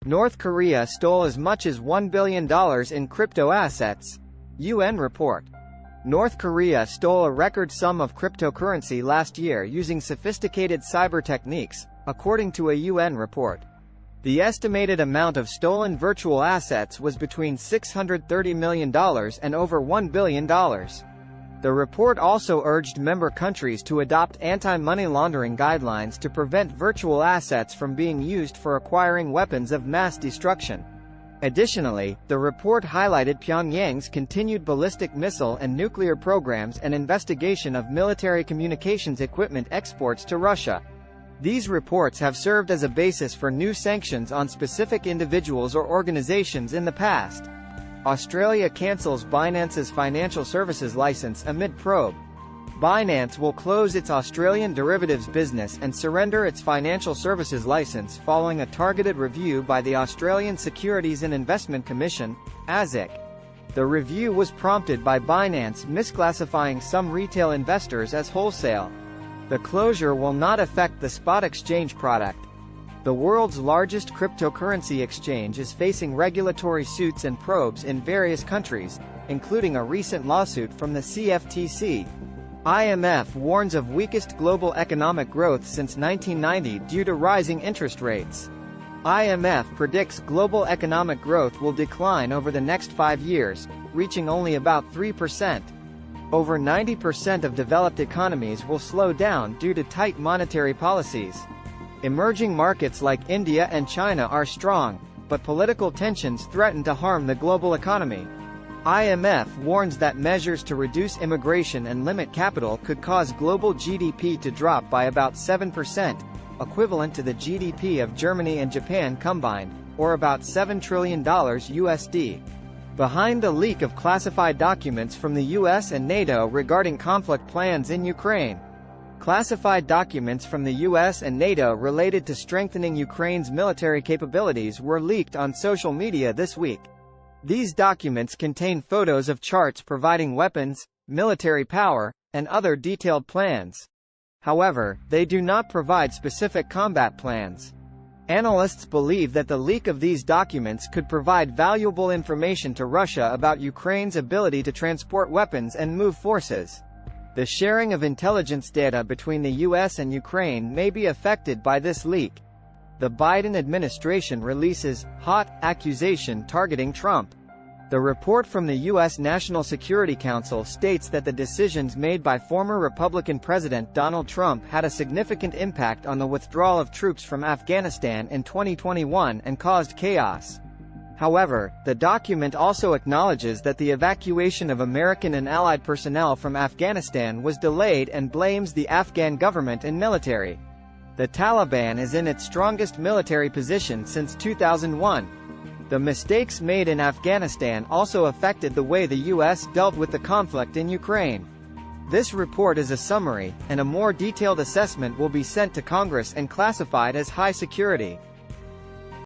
North Korea stole as much as $1 billion in crypto assets. UN report. North Korea stole a record sum of cryptocurrency last year using sophisticated cyber techniques, according to a UN report. The estimated amount of stolen virtual assets was between $630 million and over $1 billion. The report also urged member countries to adopt anti-money laundering guidelines to prevent virtual assets from being used for acquiring weapons of mass destruction. Additionally, the report highlighted Pyongyang's continued ballistic missile and nuclear programs and investigation of military communications equipment exports to Russia. These reports have served as a basis for new sanctions on specific individuals or organizations in the past. Australia cancels Binance's financial services license amid probe. Binance will close its Australian derivatives business and surrender its financial services license following a targeted review by the Australian Securities and Investment Commission, ASIC. The review was prompted by Binance misclassifying some retail investors as wholesale. The closure will not affect the spot exchange product. The world's largest cryptocurrency exchange is facing regulatory suits and probes in various countries, including a recent lawsuit from the CFTC. IMF warns of weakest global economic growth since 1990 due to rising interest rates. IMF predicts global economic growth will decline over the next 5 years, reaching only about 3%. Over 90% of developed economies will slow down due to tight monetary policies. Emerging markets like India and China are strong, but political tensions threaten to harm the global economy. IMF warns that measures to reduce immigration and limit capital could cause global GDP to drop by about 7%, equivalent to the GDP of Germany and Japan combined, or about $7 trillion USD. Behind the leak of classified documents from the US and NATO regarding conflict plans in Ukraine. Classified documents from the US and NATO related to strengthening Ukraine's military capabilities were leaked on social media this week. These documents contain photos of charts providing weapons, military power, and other detailed plans. However, they do not provide specific combat plans. Analysts believe that the leak of these documents could provide valuable information to Russia about Ukraine's ability to transport weapons and move forces. The sharing of intelligence data between the US and Ukraine may be affected by this leak. The Biden administration releases hot accusation targeting Trump. The report from the U.S. National Security Council states that the decisions made by former Republican President Donald Trump had a significant impact on the withdrawal of troops from Afghanistan in 2021 and caused chaos. However, the document also acknowledges that the evacuation of American and allied personnel from Afghanistan was delayed and blames the Afghan government and military. The Taliban is in its strongest military position since 2001. The mistakes made in Afghanistan also affected the way the U.S. dealt with the conflict in Ukraine. This report is a summary, and a more detailed assessment will be sent to Congress and classified as high security.